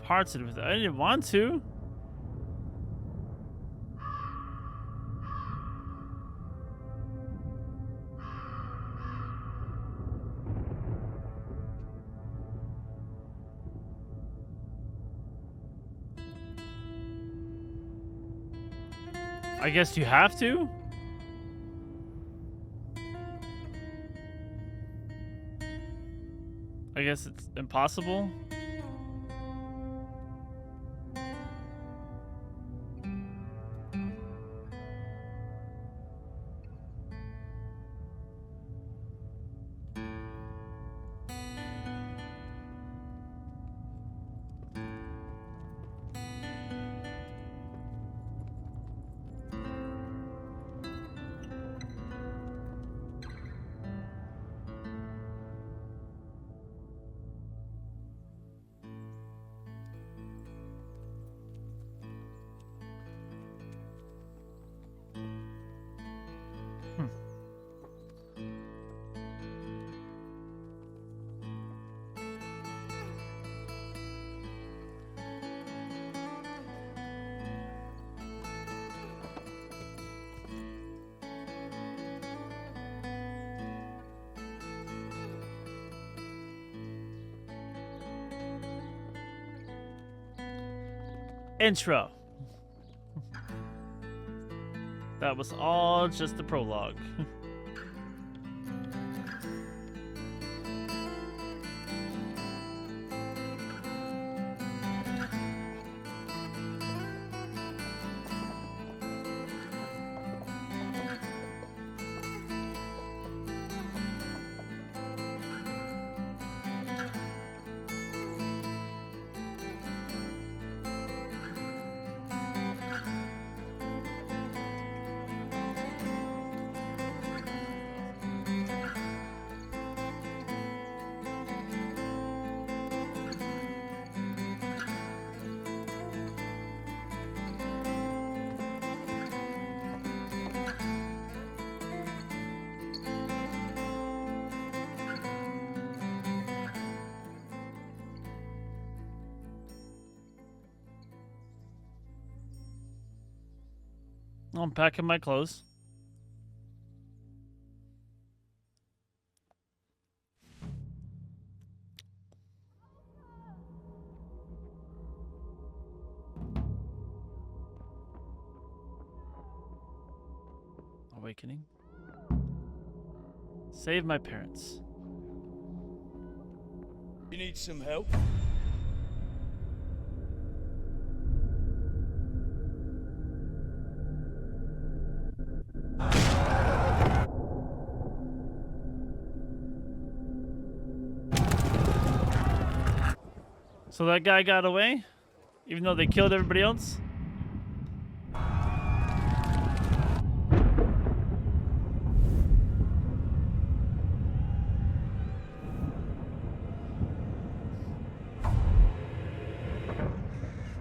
parts of it. I didn't want to. I guess you have to? I guess it's impossible. Intro. That was all just the prologue. I'm packing my clothes. Awakening. Save my parents. You need some help? So that guy got away, even though they killed everybody else?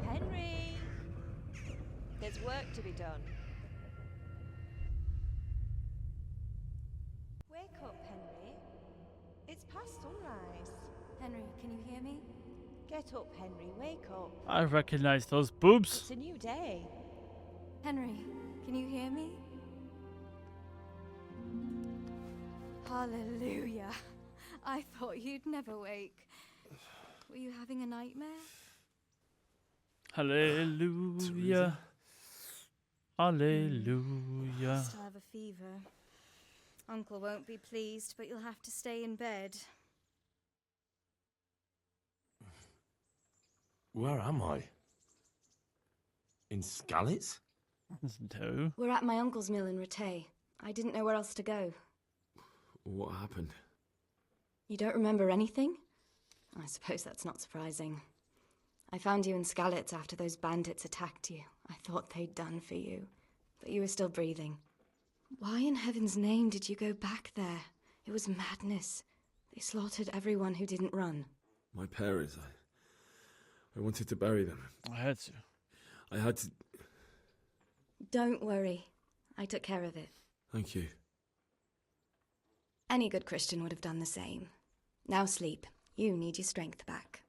Henry! There's work to be done. Wake up, Henry. It's past sunrise. Henry, can you hear me? Get up, Henry. Wake up. I recognize those boobs. It's a new day. Henry, can you hear me? Hallelujah. I thought you'd never wake. Were you having a nightmare? Hallelujah. Hallelujah. Still have a fever. Uncle won't be pleased, but you'll have to stay in bed. Where am I? In Skalitz? No. We're at my uncle's mill in Rattay. I didn't know where else to go. What happened? You don't remember anything? I suppose that's not surprising. I found you in Skalitz after those bandits attacked you. I thought they'd done for you, but you were still breathing. Why in heaven's name did you go back there? It was madness. They slaughtered everyone who didn't run. My parents, I wanted to bury them. I had to. I had to... Don't worry. I took care of it. Thank you. Any good Christian would have done the same. Now sleep. You need your strength back.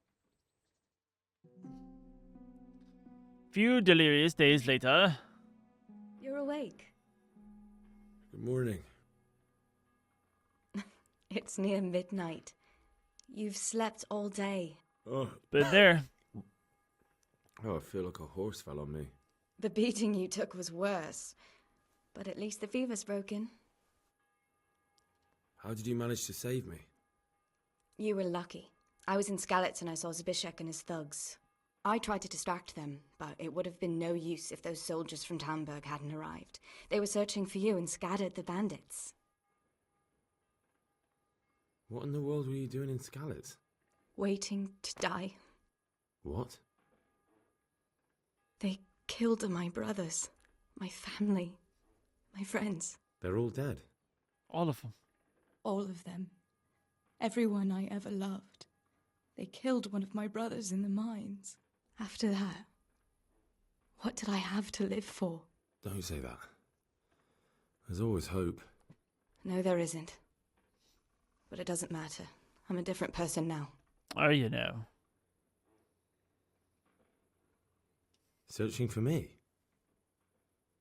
few delirious days later. You're awake. Good morning. It's near midnight. You've slept all day. Oh, Been there. I feel like a horse fell on me. The beating you took was worse. But at least the fever's broken. How did you manage to save me? You were lucky. I was in Skalitz and I saw Zbyszek and his thugs. I tried to distract them, but it would have been no use if those soldiers from Tamburg hadn't arrived. They were searching for you and scattered the bandits. What in the world were you doing in Skalitz? Waiting to die. What? They killed my brothers, my family, my friends. They're all dead. All of them. All of them. Everyone I ever loved. They killed one of my brothers in the mines. After that, what did I have to live for? Don't say that. There's always hope. No, there isn't. But it doesn't matter. I'm a different person now. Are you now? Searching for me?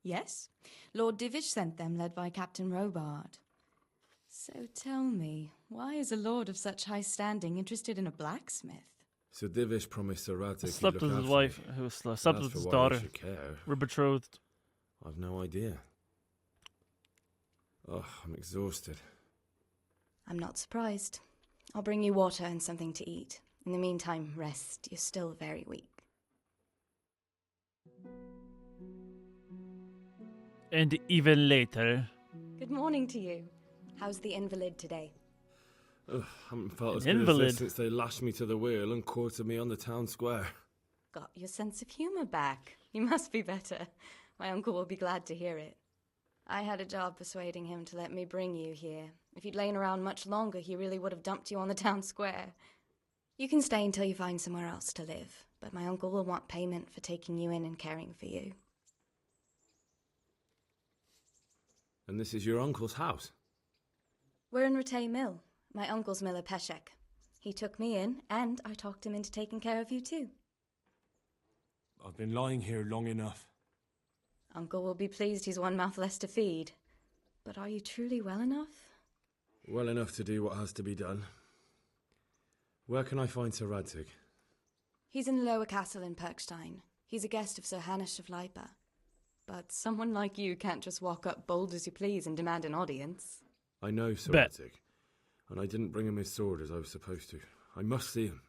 Yes, Lord Divish sent them, led by Captain Robard. So tell me, why is a lord of such high standing interested in a blacksmith? So Divish promised Sir Radzik Slept with his wife, who slept with his daughter. We're betrothed. I've no idea. Oh, I'm exhausted. I'm not surprised. I'll bring you water and something to eat. In the meantime, rest. You're still very weak. And even later. Good morning to you. How's the invalid today? Ugh, haven't felt An as good as invalid. this since they lashed me to the wheel and quartered me on the town square. Got your sense of humor back. You must be better. My uncle will be glad to hear it. I had a job persuading him to let me bring you here. If you'd lain around much longer, he really would have dumped you on the town square. You can stay until you find somewhere else to live, but my uncle will want payment for taking you in and caring for you. And this is your uncle's house? We're in Ratay Mill. My uncle's miller Peshek. He took me in, and I talked him into taking care of you too. I've been lying here long enough. Uncle will be pleased he's one mouth less to feed. But are you truly well enough? Well enough to do what has to be done. Where can I find Sir Radzik? He's in the lower castle in Perkstein. He's a guest of Sir Hanush of Leipa. But someone like you can't just walk up bold as you please and demand an audience. I know Sir Bet. Radzik, and I didn't bring him his sword as I was supposed to. I must see him.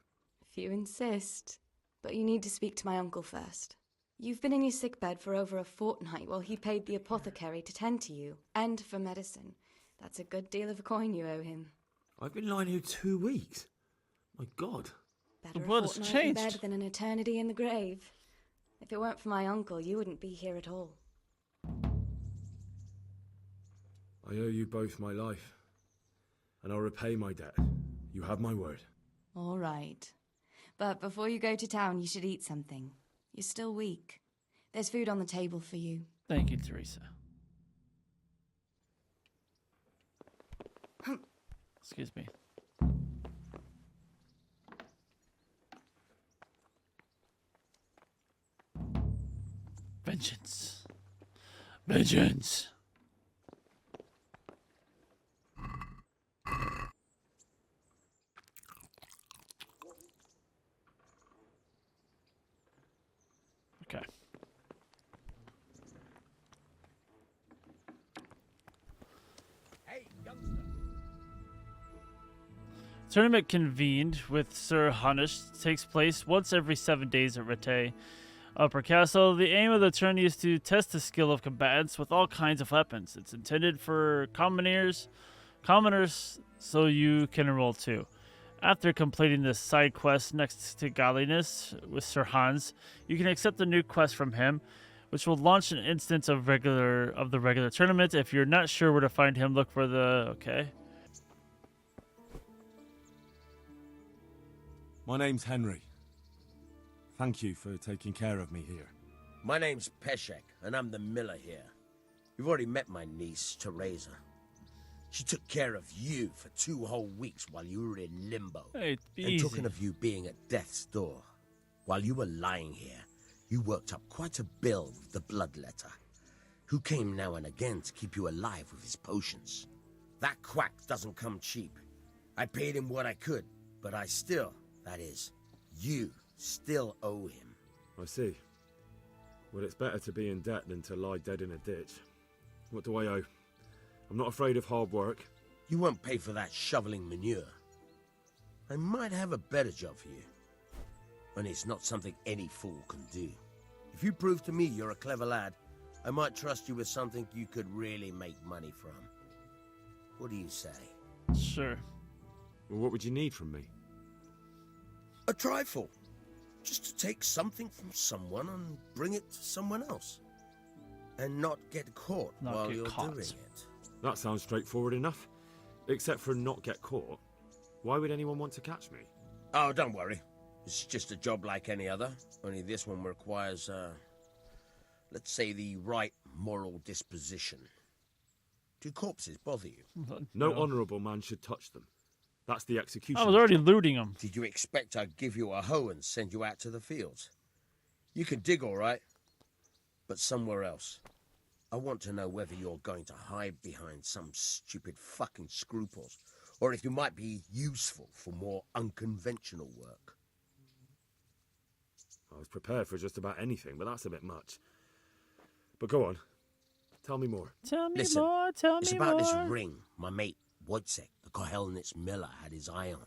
If you insist. But you need to speak to my uncle first. You've been in your sickbed for over a fortnight while he paid the apothecary to tend to you, and for medicine. That's a good deal of coin you owe him. I've been lying here 2 weeks. My God. Better a blood has fortnight in bed changed. than an eternity in the grave. If it weren't for my uncle, you wouldn't be here at all. I owe you both my life, and I'll repay my debt. You have my word. All right. But before you go to town, you should eat something. You're still weak. There's food on the table for you. Thank you, Teresa. Excuse me. Vengeance. Vengeance. Okay. Tournament convened with Sir Hanush takes place once every 7 days at Ratay Upper Castle. The aim of the tourney is to test the skill of combatants with all kinds of weapons. It's intended for commoners, so you can enroll too. After completing the side quest next to Godliness with Sir Hans, you can accept a new quest from him, which will launch an instance of the regular tournament. If you're not sure where to find him, look for the... Okay. My name's Henry. Thank you for taking care of me here. My name's Peshek, and I'm the miller here. You've already met my niece, Teresa. She took care of you for 2 whole weeks while you were in limbo. Hey, And easy. talking of you being at death's door, while you were lying here, You worked up quite a bill with the bloodletter, who came now and again to keep you alive with his potions. That quack doesn't come cheap. I paid him what I could, but I still, that is, you still owe him. I see. Well, it's better to be in debt than to lie dead in a ditch. What do I owe? I'm not afraid of hard work. You won't pay for that shoveling manure. I might have a better job for you. And it's not something any fool can do. If you prove to me you're a clever lad, I might trust you with something you could really make money from. What do you say? Sure. Well, what would you need from me? A trifle. Just to take something from someone and bring it to someone else. And not get caught while you're doing it. That sounds straightforward enough. Except for not get caught. Why would anyone want to catch me? Oh, don't worry. It's just a job like any other. Only this one requires, let's say, the right moral disposition. Do corpses bother you? No honourable man should touch them. That's the execution. I was already looting them. Did you expect I'd give you a hoe and send you out to the fields? You can dig all right, but somewhere else. I want to know whether you're going to hide behind some stupid fucking scruples, or if you might be useful for more unconventional work. I was prepared for just about anything, but that's a bit much. But go on. Tell me more. Tell me Listen, more, tell me it's about this more. ring my mate Wojciech, the Kohelnitz miller, had his eye on.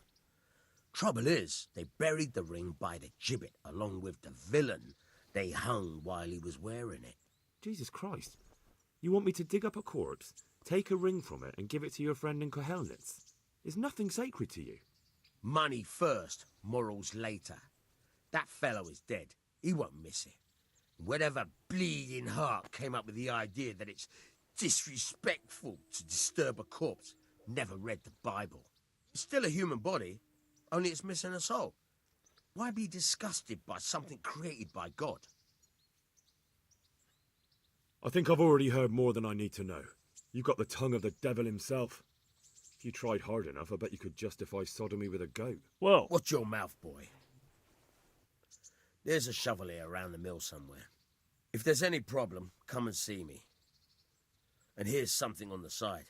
Trouble is, they buried the ring by the gibbet along with the villain they hung while he was wearing it. Jesus Christ. You want me to dig up a corpse, take a ring from it, and give it to your friend in Kohelnitz? Is nothing sacred to you? Money first, morals later. That fellow is dead. He won't miss it. Whatever bleeding heart came up with the idea that it's disrespectful to disturb a corpse never read the Bible. It's still a human body, only it's missing a soul. Why be disgusted by something created by God? I think I've already heard more than I need to know. You've got the tongue of the devil himself. If you tried hard enough, I bet you could justify sodomy with a goat. Whoa. Watch your mouth, boy. There's a shovel here around the mill somewhere. If there's any problem, come and see me. And here's something on the side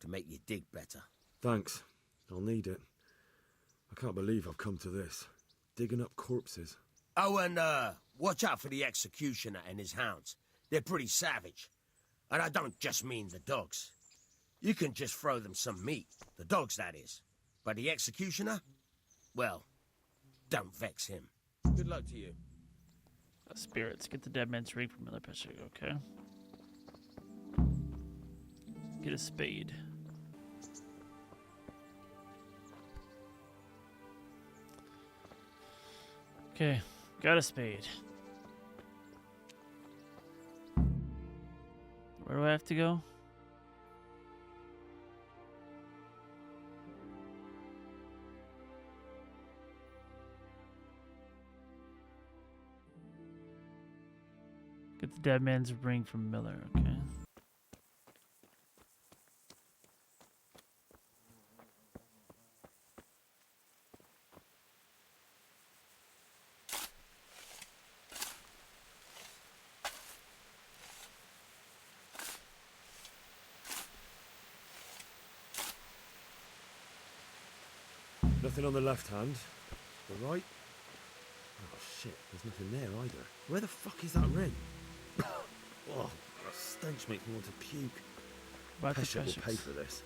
to make you dig better. Thanks. I'll need it. I can't believe I've come to this. Digging up corpses. Oh, and watch out for the executioner and his hounds. They're pretty savage. And I don't just mean the dogs. You can just throw them some meat. The dogs, that is. But the executioner? Well, don't vex him. Good luck to you. Spirits. Get the dead man's ring from Miller Peshek. Okay. Get a spade. Okay. Got a spade. Where do I have to go? Get the dead man's ring from Miller, okay. Nothing on the left hand. The right? Oh shit, there's nothing there either. Where the fuck is that ring? Oh, that stench makes me want to puke. About the Peshek will Pesheks. pay for this.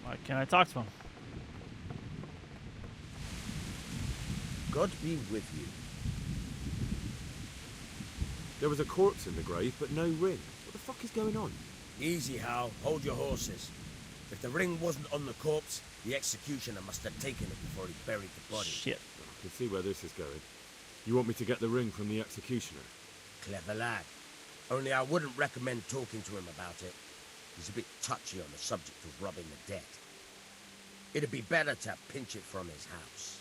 Why can't I talk to him? God be with you. There was a corpse in the grave, but no ring. What the fuck is going on? Easy, Hal. Hold your horses. If the ring wasn't on the corpse, the executioner must have taken it before he buried the body. Shit. I can see where this is going. You want me to get the ring from the executioner? Clever lad. Only I wouldn't recommend talking to him about it. He's a bit touchy on the subject of robbing the dead. It'd be better to pinch it from his house.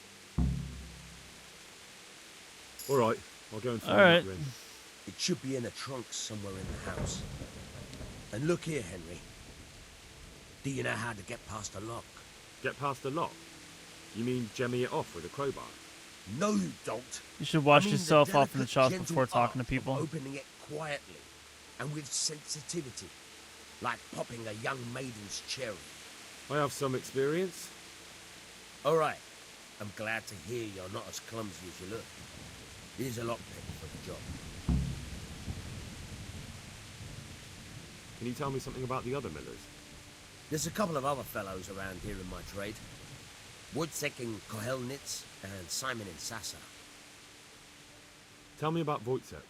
All right, I'll go and find All right. that ring. It should be in a trunk somewhere in the house. And look here, Henry. Do you know how to get past a lock? Get past the lock. You mean jemmy it off with a crowbar? No, you don't. You should wash I mean yourself the off in the delicate, shops gentle before talking to art of people. opening it quietly and with sensitivity, like popping a young maiden's cherry. I have some experience. All right. I'm glad to hear you're not as clumsy as you look. Here's a lockpick for the job. Can you tell me something about the other millers? There's a couple of other fellows around here in my trade. Wojciech in Kohelnitz and Simon in Sassa. Tell me about Wojciech.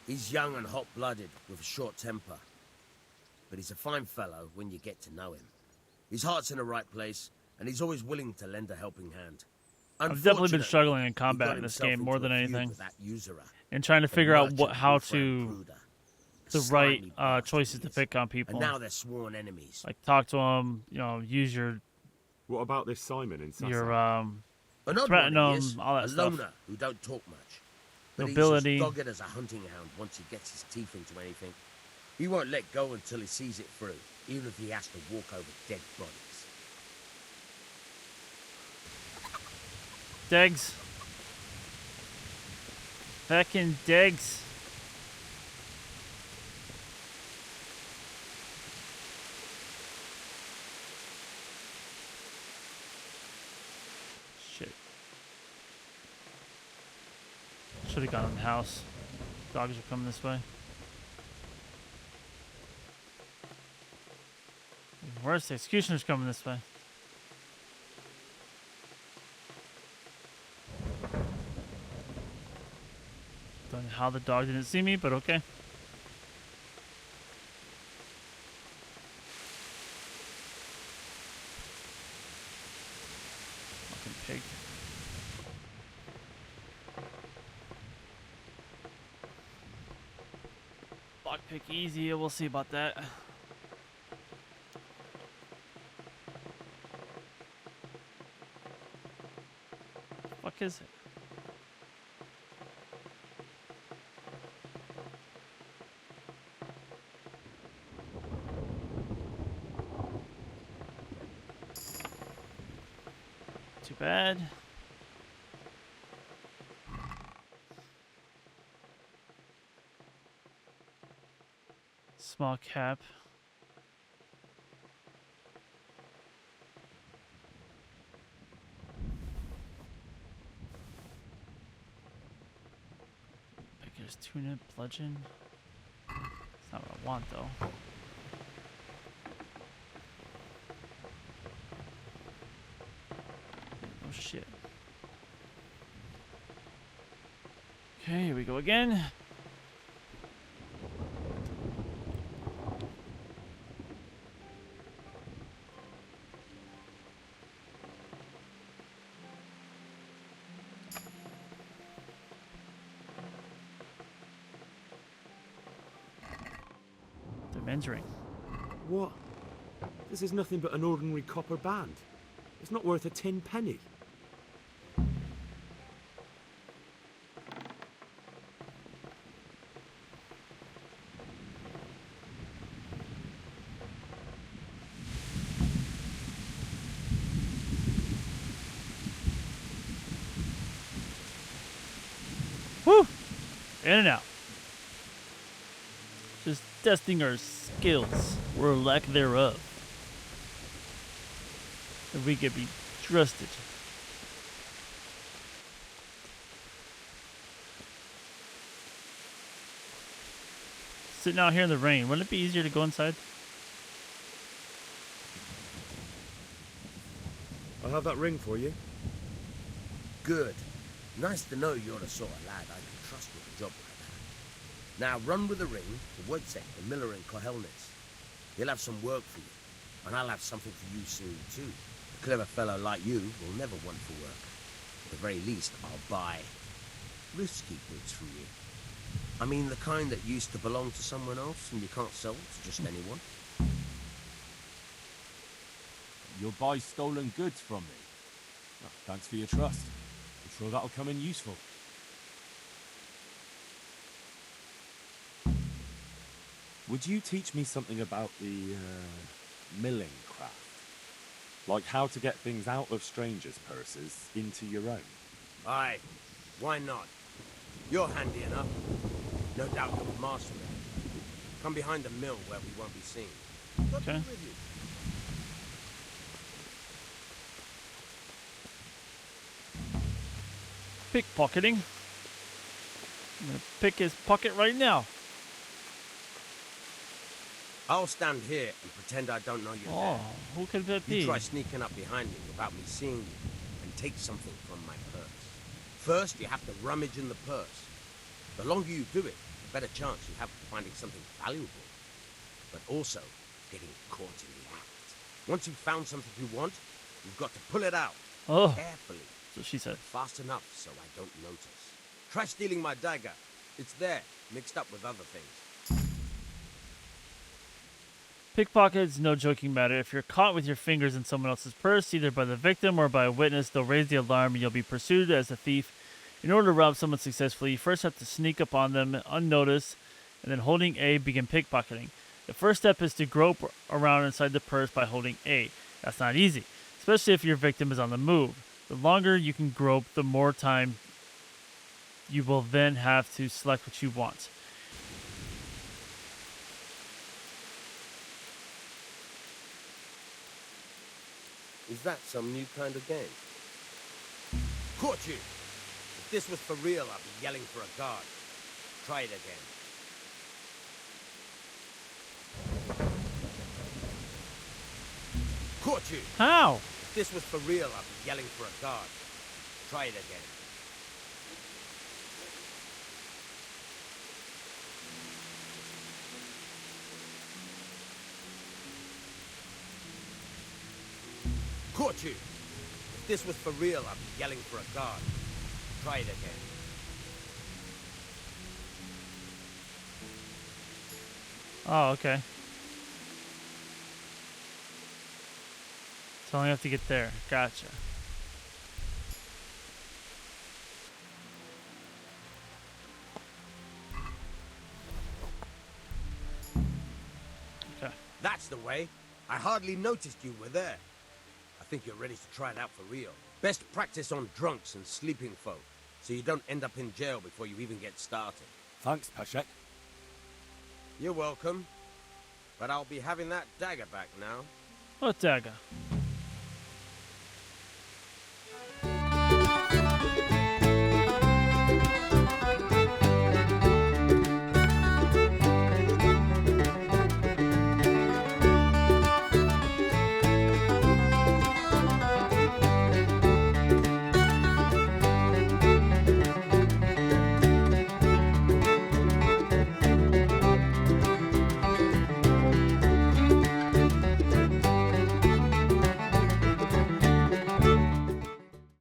He's young and hot-blooded with a short temper. But he's a fine fellow when you get to know him. His heart's in the right place, and he's always willing to lend a helping hand. I've definitely been Unfortunately, struggling in he combat got in this himself game more into than a feud anything, with that usurer, and trying to the figure out merchant how Wolfram to Kruder. the Slimy right bastard choices he to is. pick on And people. now they're sworn enemies. Like talk to them, use your What about this Simon in Sassa? An odd threaten one he them, is, all that a stuff. loner who don't talk much. But Nobility. he's as dogged as a hunting hound once he gets his teeth into anything. He won't let go until he sees it through, even if he has to walk over dead bodies. Degs. Feckin' Degs. Shit. Should have gone in the house. Dogs are coming this way. Worse, the executioner's coming this way. Don't know how the dog didn't see me, but okay. Fucking pig. Lockpick easy, we'll see about that. Fuck is it? Too bad. Small cap. Pickers, tuna, bludgeon. That's not what I want though. Oh shit. Okay, here we go again. The men's ring. What? This is nothing but an ordinary copper band. It's not worth a 10 penny. Woo! In and out. Just testing our skills, or lack thereof. If we could be trusted. Sitting out here in the rain, wouldn't it be easier to go inside? I'll have that ring for you. Good. Nice to know you're the sort of lad I can trust with a job like that. Now run with the ring to Wojciech, the miller in Kohelnitz. He'll have some work for you, and I'll have something for you soon too. A clever fellow like you will never want for work. At the very least, I'll buy risky goods from you. I mean the kind that used to belong to someone else and you can't sell to just anyone. You'll buy stolen goods from me. Oh, thanks for your trust. I'm sure that'll come in useful. Would you teach me something about the milling craft? Like how to get things out of strangers' purses into your own. Aye, why not? You're handy enough. No doubt you'll master it. Come behind the mill where we won't be seen. Got Okay. me with you. Pickpocketing. I'm gonna pick his pocket right now. I'll stand here and pretend I don't know you're Oh, there. who could that You be? try sneaking up behind me without me seeing you and take something from my purse. First, you have to rummage in the purse. The longer you do it, the better chance you have of finding something valuable. But also, getting caught in the act. Once you've found something you want, you've got to pull it out. Oh, Carefully. so she said. Fast enough so I don't notice. Try stealing my dagger. It's there, mixed up with other things. Pickpocket is no joking matter. If you're caught with your fingers in someone else's purse, either by the victim or by a witness, they'll raise the alarm and you'll be pursued as a thief. In order to rob someone successfully, you first have to sneak up on them unnoticed, and then holding A, begin pickpocketing. The first step is to grope around inside the purse by holding A. That's not easy, especially if your victim is on the move. The longer you can grope, the more time you will then have to select what you want. Is that some new kind of game? Caught you! If this was for real, I'd be yelling for a guard. Try it again. Caught you! How? If this was for real, I'd be yelling for a guard. Try it again. Caught you! If this was for real, I'd be yelling for a guard. Try it again. Oh, okay. So I only have to get there. Gotcha. Okay. That's the way. I hardly noticed you were there. I think you're ready to try it out for real. Best practice on drunks and sleeping folk, so you don't end up in jail before you even get started. Thanks, Peshek. You're welcome. But I'll be having that dagger back now. What dagger?